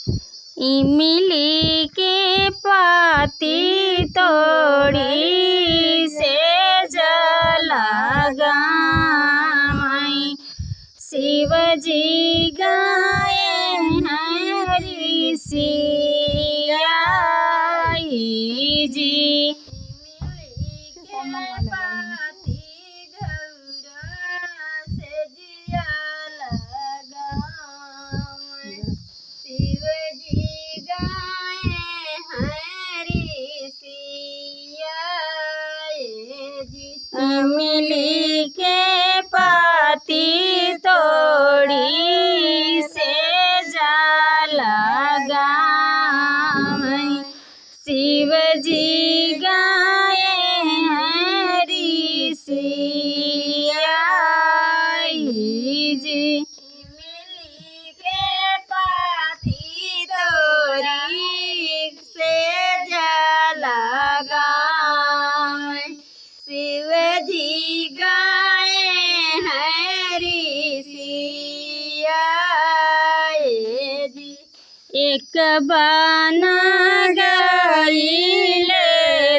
इमली के पाती तोड़ी से जलागाई शिव जी गाए हैं ऋषि आई जी। इमली के पाती तोड़ी से जलागाई शिव जी गाए हैं ऋषि आई जी। इमली के पाती तोड़ी से जलागाई शिव जी गाए हैं ऋषि आए जी। एक बाना गईले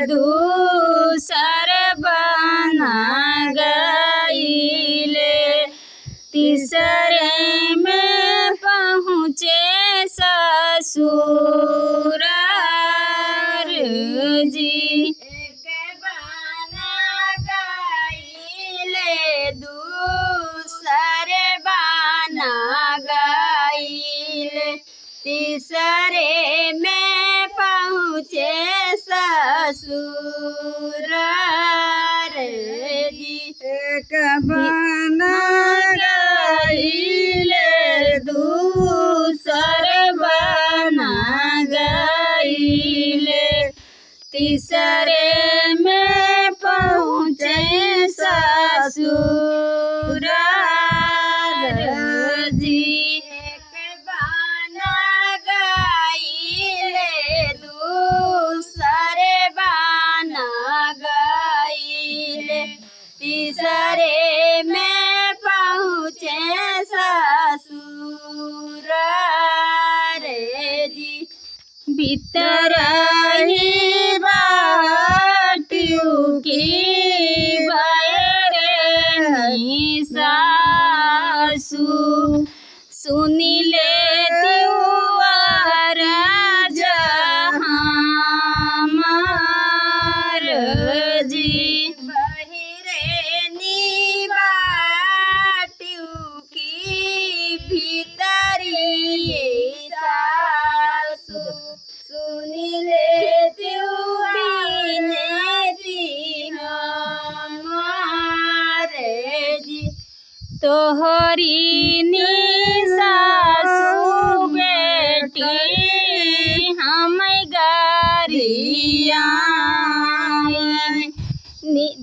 दूसर बाना गईले तीसरे में पहुँचे ससुरार जी। दूसरे बाना गईले तीसरे में पहुँचे ससुरार जी। एक बाना गईले दूसरे बाना गईले तीसरे में पहुँचे ससुरार जी। एक बाना गईले दूसरे बाना गईले तीसरे में पहुँचे ससुरार जी। भीतर ही बाटियों की बाहरे नहीं सासू सुनी लेती हुआर जहामार जी। बाहरे नी बाटियों की भीतरी सासू सुनी लेती हमारे जी। तोहरी नी सासू बेटी हम गारिया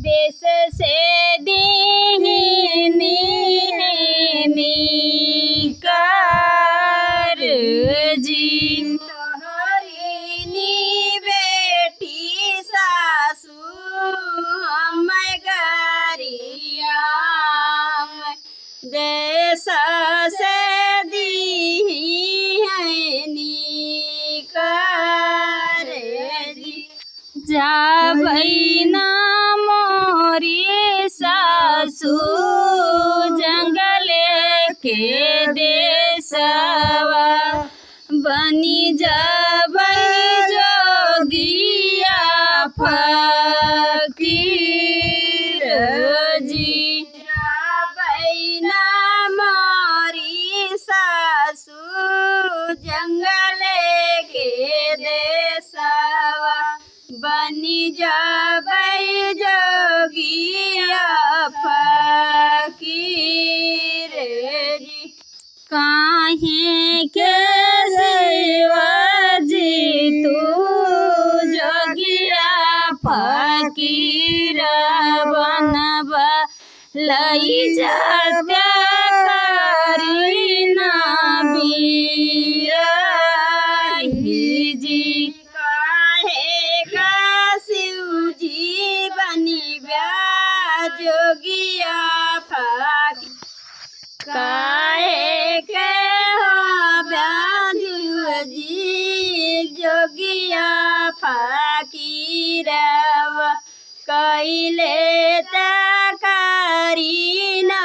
देश से दीनी कर जी। देश से दी है निकर जी। जा बहिना मोरी सासू जंगले के देशवा बनी जब जोगिया फकीर जी। जंगले के देशवा बनी जब जोगिया फकीर जी। काहे के शिवाजी तू जोगिया फकीर बनबा लई जात्या करी ना जी। काहे का शिव जी बनी ब्या जोगिया फकीर काहे के हो ब्या गिरवा कैले तकारी ना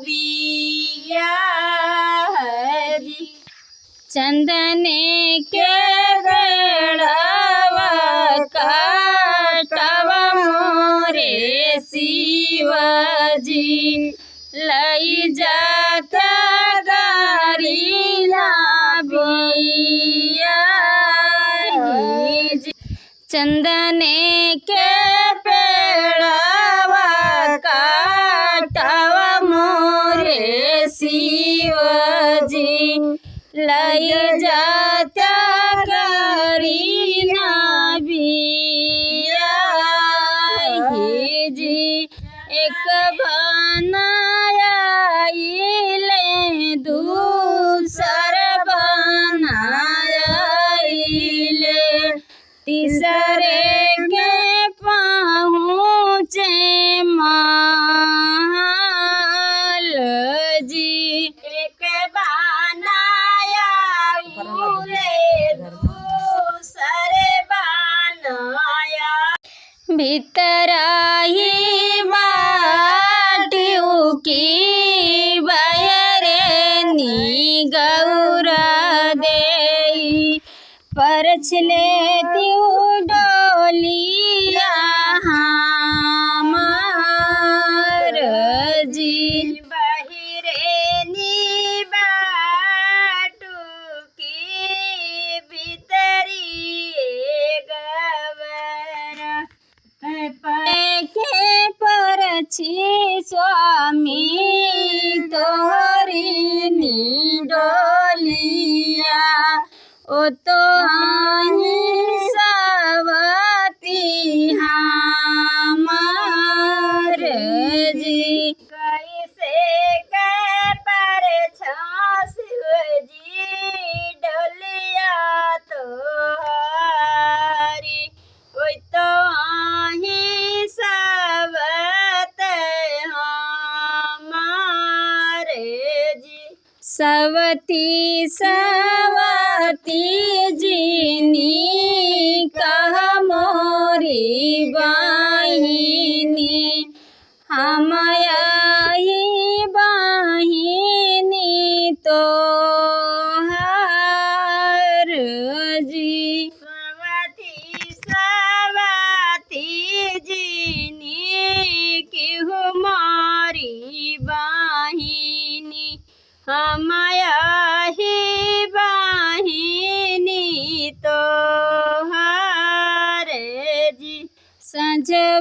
बिया जी चंदने के बेड़वा काटवा मोरे शिवजी लई जाता गारी ना बिया चंदने के पेड़वा काटवा मोरे शिवजी लई जाता गारी ना बिया जी एक बनायाइले दूसर बनायाइले तीसरे के पहुँचे माल जी एक बनायाइले दूसरे बनाया भीतराही बाटियों की बयरेनी गौरा देई परछले त्यू डोलिया हमार जी बहिरेनी बाटू की भीतरी गवरा के परछी स्वामी तोहरी डोलिया ओ तो आई सवती हमार जी कैसे के पर शिवजी डोलिया तोहारी ओ तो आई सवत हमार जी सवती सवती जीनी कह मोरी बाहिनी हम यही बाहिनी तो हर जी सवती जीनी केहू मारी बाहिनी हम यही बाहिनी तो हर जी संजय